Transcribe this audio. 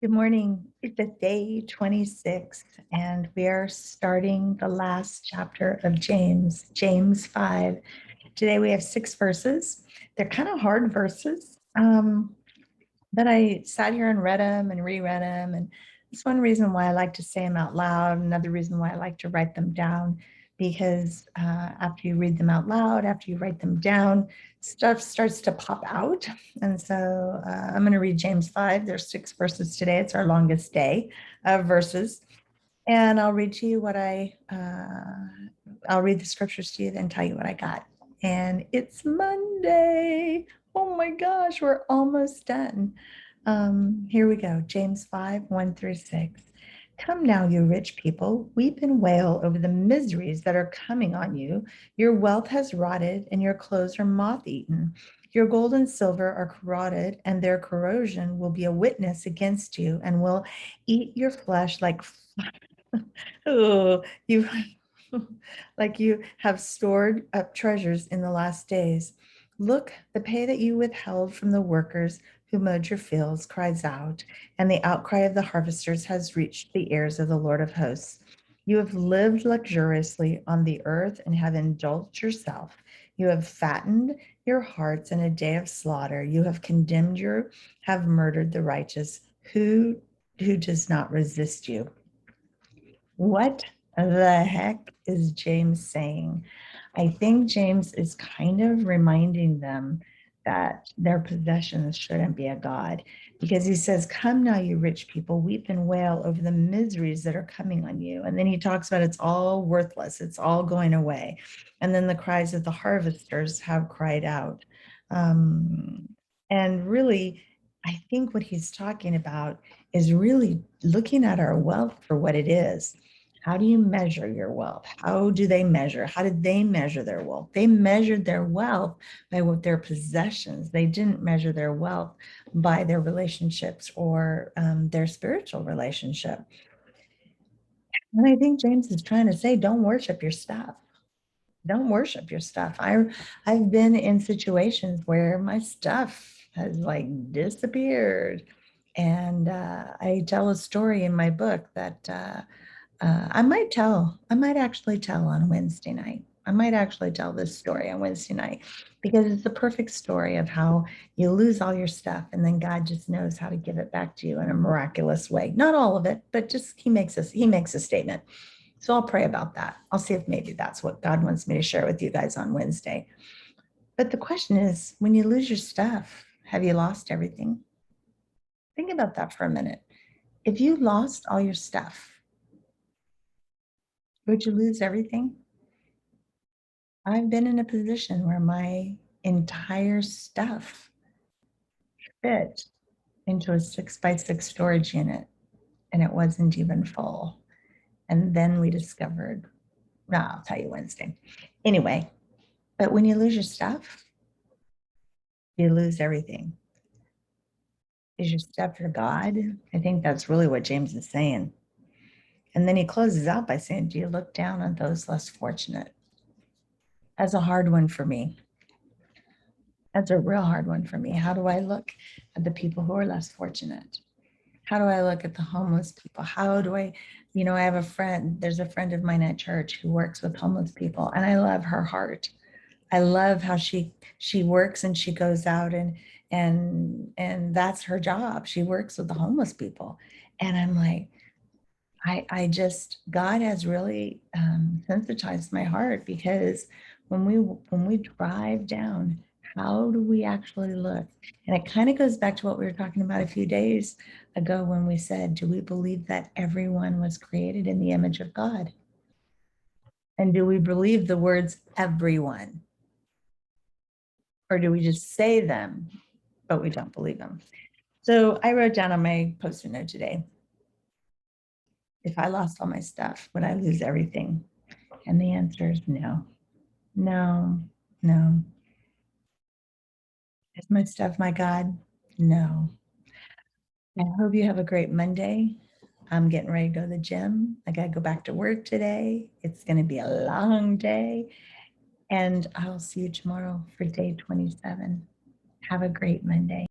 Good morning. It's day 26, and we are starting the last chapter of James, James 5. Today we have 6 verses. They're kind of hard verses, but I sat here and read them and reread them. And it's one reason why I like to say them out loud. Another reason why I like to write them down, because after you read them out loud, after you write them down, stuff starts to pop out. And so I'm going to read James 5. There's 6 verses today. It's our longest day of verses. And I'll read to you I'll read the scriptures to you, then tell you what I got. And it's Monday. Oh my gosh, we're almost done. Here we go. James 5, 1 through 6. Come now, you rich people, weep and wail over the miseries that are coming on you. Your wealth has rotted and your clothes are moth-eaten. Your gold and silver are corroded, and their corrosion will be a witness against you and will eat your flesh like oh, you like you have stored up treasures in the last days. Look, the pay that you withheld from the workers who mowed your fields cries out, and the outcry of the harvesters has reached the ears of the Lord of hosts. You have lived luxuriously on the earth and have indulged yourself. You have fattened your hearts in a day of slaughter. You have condemned have murdered the righteous. Who does not resist you? What the heck is James saying? I think James is kind of reminding them that their possessions shouldn't be a god, because he says, come now, you rich people, weep and wail over the miseries that are coming on you. And then he talks about it's all worthless, it's all going away. And then the cries of the harvesters have cried out. And really, I think what he's talking about is really looking at our wealth for what it is. How do you measure your wealth? How do they measure? How did they measure their wealth? They measured their wealth by what their possessions. They didn't measure their wealth by their relationships or their spiritual relationship. And I think James is trying to say, don't worship your stuff. Don't worship your stuff. I've been in situations where my stuff has like disappeared. And I tell a story in my book that I might actually tell on Wednesday night. I might actually tell this story on Wednesday night, because it's the perfect story of how you lose all your stuff and then God just knows how to give it back to you in a miraculous way. Not all of it, but just he makes a statement. So I'll pray about that. I'll see if maybe that's what God wants me to share with you guys on Wednesday. But the question is, when you lose your stuff, have you lost everything? Think about that for a minute. If you lost all your stuff, would you lose everything? I've been in a position where my entire stuff fit into a 6x6 storage unit, and it wasn't even full. And then we discovered, no, I'll tell you Wednesday. Anyway, but when you lose your stuff, you lose everything. Is your stuff your God? I think that's really what James is saying. And then he closes out by saying, do you look down on those less fortunate? That's a hard one for me. That's a real hard one for me. How do I look at the people who are less fortunate? How do I look at the homeless people? How do I, I have a friend, there's a friend of mine at church who works with homeless people, and I love her heart. I love how she works and she goes out and that's her job. She works with the homeless people. And I'm like, God has really sensitized my heart, because when we drive down, how do we actually look? And it kind of goes back to what we were talking about a few days ago when we said, do we believe that everyone was created in the image of God? And do we believe the words everyone? Or do we just say them, but we don't believe them? So I wrote down on my post-it note today, if I lost all my stuff, would I lose everything? And the answer is no, no, no. Is my stuff my God? No. I hope you have a great Monday. I'm getting ready to go to the gym. I got to go back to work today. It's going to be a long day. And I'll see you tomorrow for day 27. Have a great Monday.